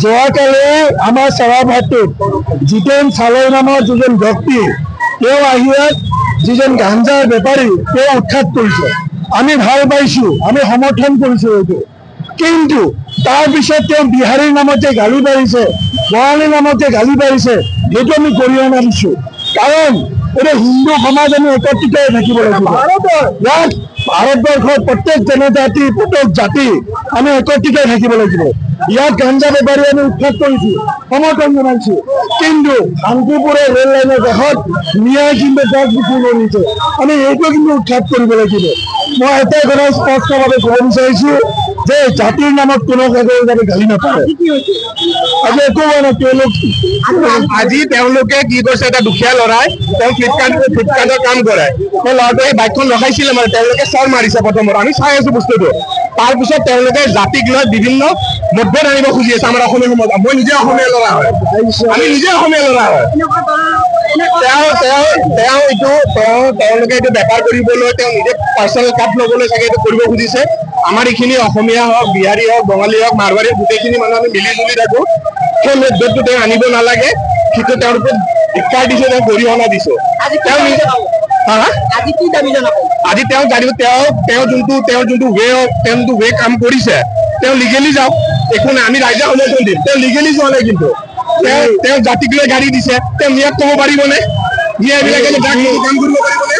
যোৱাকালি আমাৰ চেৰাভাটিত জিতেন চালৈ নামৰ যিজন ব্যক্তি তেওঁ আহি যিজন গাঞ্জাৰ বেপাৰী তেওঁ উৎখাত কৰিছে। আমি ভাল পাইছো, আমি সমৰ্থন কৰিছো এইটো, কিন্তু তাৰপিছত তেওঁ বিহাৰীৰ নামত যে গালি পাৰিছে, বঙালীৰ নামত যে গালি পাৰিছে, সেইটো আমি গৰিহণা দিছো। কাৰণ এতিয়া হিন্দু সমাজ আমি একত্ৰিত হৈ থাকিব লাগিব। ইয়াত ভাৰতবৰ্ষৰ প্ৰত্যেক জনজাতি, প্ৰত্যেক জাতি আমি একত্ৰিত হৈ থাকিব লাগিব। ইয়াত গাঞ্জা বেপাৰী আমি উৎখাত কৰিছো, সমৰ্থন জনাইছো, কিন্তু শান্তিপুৰৰ ৰেল লাইনৰ কাষত ন্যায় কিন্তু গছ বিক্ৰী কৰিছে। আমি এইটো কিন্তু উৎখাত কৰিব লাগিব। মই এটাই কথা স্পষ্টভাৱে ক'ব বিচাৰিছো যে জাতিৰ নামত কোনো যাতে গালি নাপাৰে। আজি একো হোৱা নাই, আজি তেওঁলোকে কি কৈছে, এটা দুখীয়া ল'ৰাই তেওঁ ফ্লিপকাৰ্টৰ কাম কৰে, সেই ল'ৰাটোৱে বাইকখন ৰখাইছিলে, মানে তেওঁলোকে চৰ মাৰিছে প্ৰথমত, আমি চাই আছো বস্তুটো। তাৰপিছত তেওঁলোকে জাতিক লৈ বিভিন্ন মতভেদ আনিব খুজি আছে আমাৰ অসমীয়া সমাজত। মই নিজে অসমীয়া ল'ৰা হয়, আমি নিজে অসমীয়া ল'ৰা হয়। তেওঁলোকে এইটো বেপাৰ কৰিবলৈ, তেওঁ নিজে পাৰ্চনেল কাপ ল'বলৈ চাগে এইটো কৰিব খুজিছে। আমাৰ এইখিনি অসমীয়া হওক, বিহাৰী হওক, বঙালী হওক, মাৰৱাৰী, গোটেইখিনি মানুহ আমি মিলি জুলি থাকো। সেই মতভেদটো তেওঁ আনিব নালাগে, সেইটো তেওঁৰ ওপৰত ধিক্কাৰ দিছো, তেওঁ গৰিহণা দিছো। আজি তেওঁ জানিব, তেওঁ যোনটো ৱে কাম কৰিছে, তেওঁ লিগেলি যাওক, একো নাই, আমি ৰাইজে সমৰ্থন দিম। তেওঁ লিগেলি যোৱা নাই, কিন্তু তেওঁ জাতিক লৈ গাড়ী দিছে, তেওঁ মিয়াক ক'ব পাৰিবনে? মিয়া এইবিলাকে কাম কৰিব পাৰিবনে?